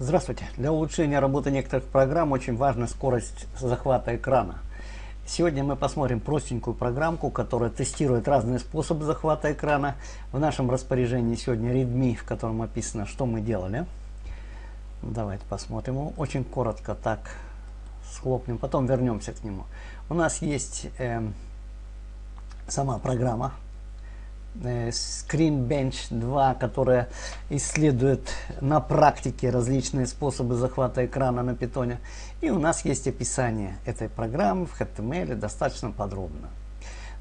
Здравствуйте. Для улучшения работы некоторых программ очень важна скорость захвата экрана. Сегодня мы посмотрим простенькую программку, которая тестирует разные способы захвата экрана. В нашем распоряжении сегодня readme, в котором описано, что мы делали. Давайте посмотрим его. Очень коротко так схлопнем, потом вернемся к нему. У нас есть сама программа Screenbench 2, которая исследует на практике различные способы захвата экрана на питоне. И у нас есть описание этой программы в HTML достаточно подробно.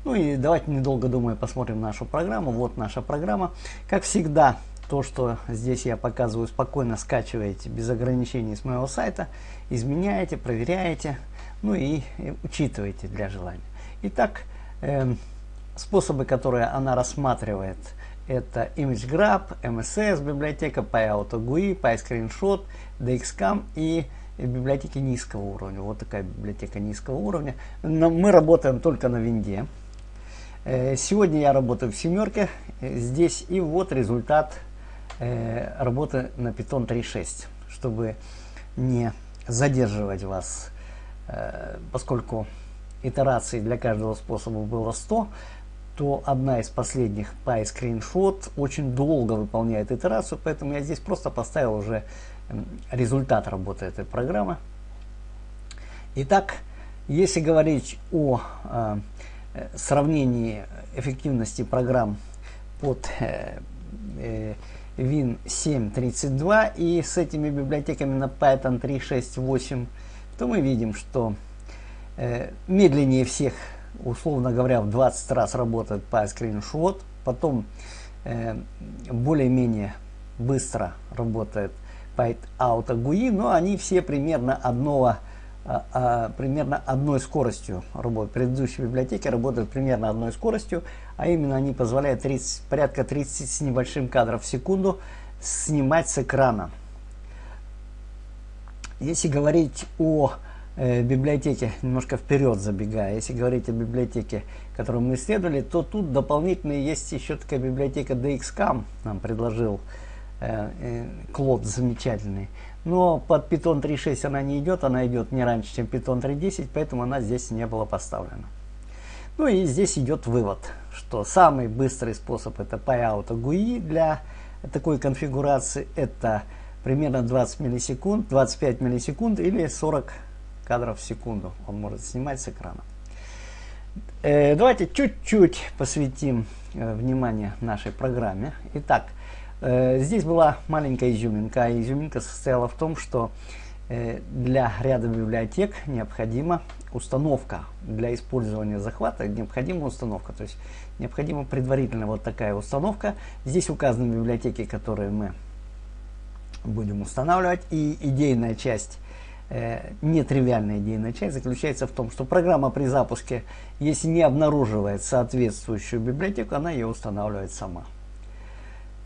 Ну и давайте, недолго думая, посмотрим нашу программу. Вот наша программа. Как всегда, то, что здесь я показываю, спокойно скачиваете без ограничений с моего сайта, изменяете, проверяете, ну и учитываете для желания. Итак, способы, которые она рассматривает, это ImageGrab, MSS библиотека, PyAutoGUI, PyScreenshot, DXCam и библиотеки низкого уровня. Вот такая библиотека низкого уровня. Но мы работаем только на винде. Сегодня я работаю в семерке здесь, и вот результат работы на Python 3.6. Чтобы не задерживать вас, поскольку итераций для каждого способа было 100, то одна из последних, PyScreenshot, очень долго выполняет итерацию, поэтому я здесь просто поставил уже результат работы этой программы. Итак, если говорить о сравнении эффективности программ под Win7.32 и с этими библиотеками на Python 3.6.8, то мы видим, что медленнее всех, условно говоря, в 20 раз работает PyScreenshot, потом более-менее быстро работает PyAutoGUI, но они все примерно одной скоростью работают. Предыдущие библиотеки работают примерно одной скоростью, а именно они позволяют порядка 30 с небольшим кадров в секунду снимать с экрана. Если говорить о библиотеке, немножко вперед забегая, если говорить о библиотеке, которую мы исследовали, то тут дополнительно есть еще такая библиотека DXCam, нам предложил Клод замечательный. Но под Python 3.6 она не идет, она идет не раньше, чем Python 3.10, поэтому она здесь не была поставлена. Ну и здесь идет вывод, что самый быстрый способ это PyAutoGUI для такой конфигурации, это примерно 20 миллисекунд, 25 миллисекунд или 40 кадров в секунду он может снимать с экрана. Давайте чуть-чуть посвятим внимание нашей программе. Итак, здесь была маленькая изюминка. А изюминка состояла в том, что для ряда библиотек необходима установка. Для использования захвата необходима установка. То есть необходима предварительно вот такая установка. Здесь указаны библиотеки, которые мы будем устанавливать. И идейная часть, нетривиальная идейная часть заключается в том, что программа при запуске, если не обнаруживает соответствующую библиотеку, она ее устанавливает сама.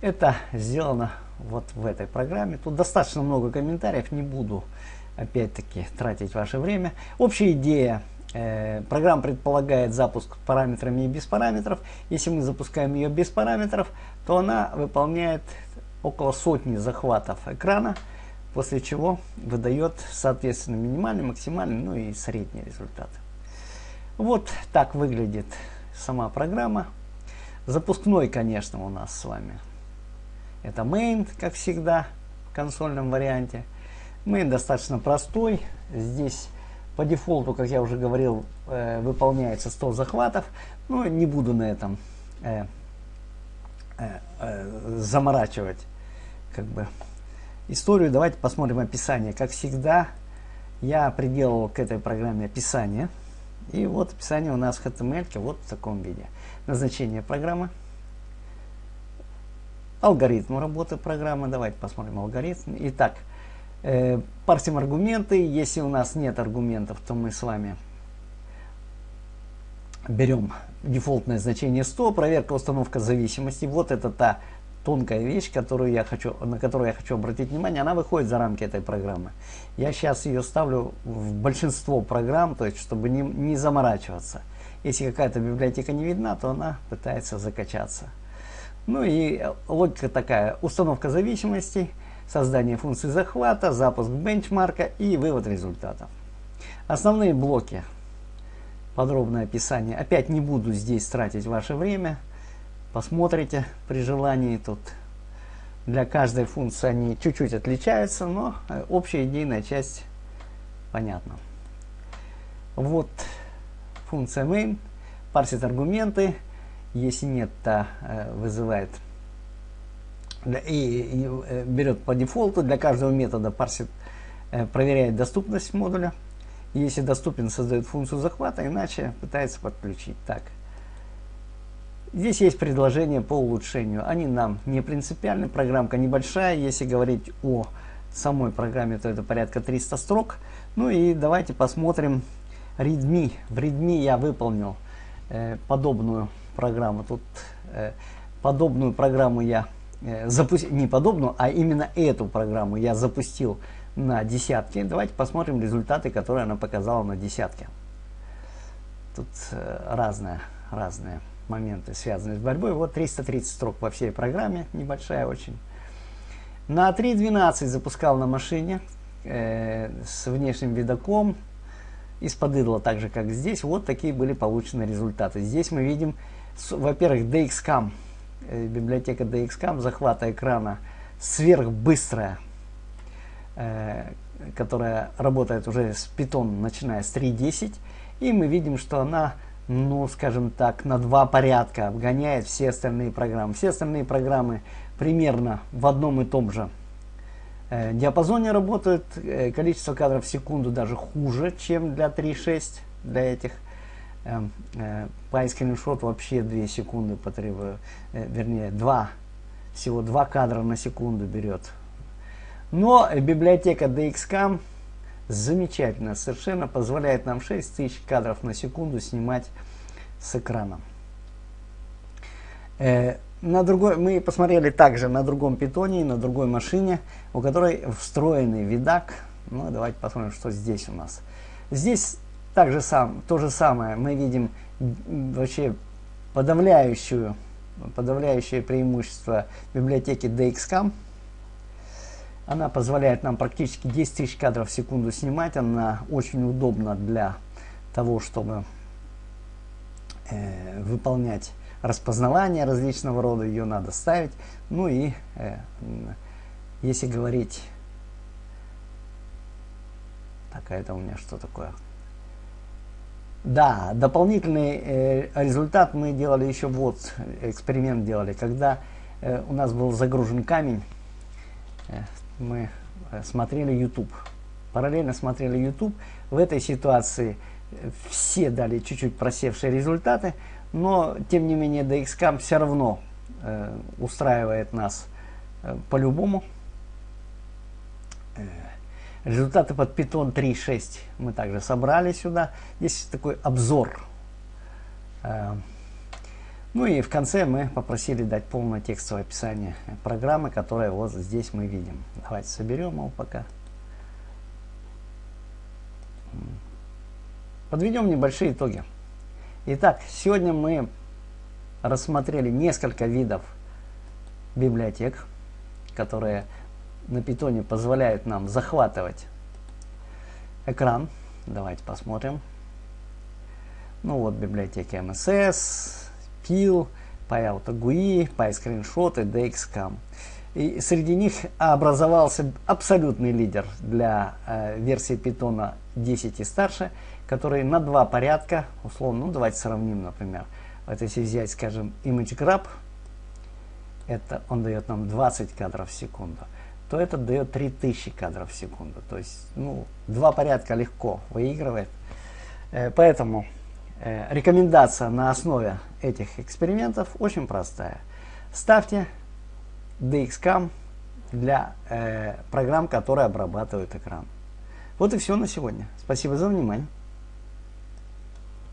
Это сделано вот в этой программе. Тут достаточно много комментариев, не буду опять-таки тратить ваше время. Общая идея. Программа предполагает запуск параметрами и без параметров. Если мы запускаем ее без параметров, то она выполняет около сотни захватов экрана, после чего выдает соответственно минимальный, максимальный, ну и средний результат. Вот так выглядит сама программа. Запускной, конечно, у нас с вами это main, как всегда, в консольном варианте. Main достаточно простой. Здесь по дефолту, как я уже говорил, выполняется 100 захватов. Но не буду на этом заморачивать историю. Давайте посмотрим описание. Как всегда, я приделал к этой программе описание. И вот описание у нас в HTML вот в таком виде. Назначение программы. Алгоритм работы программы. Давайте посмотрим алгоритм. Итак, парсим аргументы. Если у нас нет аргументов, то мы с вами берем дефолтное значение 100. Проверка, установка зависимости. Вот это та тонкая вещь, на которую я хочу обратить внимание. Она выходит за рамки этой программы. Я сейчас ее ставлю в большинство программ, то есть чтобы не заморачиваться. Если какая-то библиотека не видна, то она пытается закачаться. Ну и логика такая. Установка зависимостей. создание функции захвата, запуск бенчмарка и вывод результатов. Основные блоки. Подробное описание. Опять не буду здесь тратить ваше время. Посмотрите при желании. Тут для каждой функции они чуть-чуть отличаются, но общая идейная часть понятна. Вот функция main. Парсит аргументы. Если нет, то вызывает и берет по дефолту. Для каждого метода парсит, проверяет доступность модуля. Если доступен, создает функцию захвата, иначе пытается подключить. Так. Здесь есть предложения по улучшению. Они нам не принципиальны. Программка небольшая. Если говорить о самой программе, то это порядка 300 строк. Ну и давайте посмотрим readme. В readme я выполнил подобную программу. Тут подобную программу я запустил, не подобную, а именно эту программу я запустил на десятке. Давайте посмотрим результаты, которые она показала на десятке. Тут разные моменты, связанные с борьбой. Вот 330 строк по всей программе, небольшая очень. На 3.12 запускал на машине с внешним видоком, из-под идла, так же как здесь. Вот такие были получены результаты. Здесь мы видим, во-первых, DXCAM, библиотека DXCAM, захвата экрана сверхбыстрая, которая работает уже с Python, начиная с 3.10. И мы видим, что она, ну, скажем так, на 2 порядка обгоняет все остальные программы. Все остальные программы примерно в одном и том же диапазоне работают. Количество кадров в секунду даже хуже, чем для 3.6. Для этих PyScreenshot вообще 2 секунды потребует, вернее, всего 2 кадра на секунду берет. Но библиотека DXCAM замечательно совершенно, позволяет нам 6000 кадров на секунду снимать с экрана. Мы посмотрели также на другом питоне, на другой машине, у которой встроенный видак. Ну, давайте посмотрим, что здесь у нас. Здесь то же самое. Мы видим вообще подавляющее преимущество библиотеки DXCAM. Она позволяет нам практически 10 тысяч кадров в секунду снимать. Она очень удобна для того, чтобы выполнять распознавание различного рода. Ее надо ставить. Ну и если говорить... Так, а это у меня что такое? Да, дополнительный результат мы делали еще, вот, эксперимент делали. Когда у нас был загружен камень, мы смотрели YouTube. Параллельно смотрели YouTube. В этой ситуации все дали чуть-чуть просевшие результаты, но тем не менее DXCAM все равно устраивает нас по-любому. Результаты под Python 3.6 мы также собрали сюда. Здесь такой обзор. Ну и в конце мы попросили дать полное текстовое описание программы, которое вот здесь мы видим. Давайте соберем его пока. Подведем небольшие итоги. Итак, сегодня мы рассмотрели несколько видов библиотек, которые на Python позволяют нам захватывать экран. Давайте посмотрим. Ну вот библиотеки MSS, Pil, PyAutoGUI, PyScreenshot и DXCAM. И среди них образовался абсолютный лидер для версии Python 10 и старше, который на 2 порядка, условно, ну давайте сравним, например. Вот если взять, скажем, ImageGrab, это он дает нам 20 кадров в секунду, то этот дает 3000 кадров в секунду. То есть, ну, 2 порядка легко выигрывает. Поэтому рекомендация на основе этих экспериментов очень простая. Ставьте DXCAM для программ, которые обрабатывают экран. Вот и все на сегодня. Спасибо за внимание.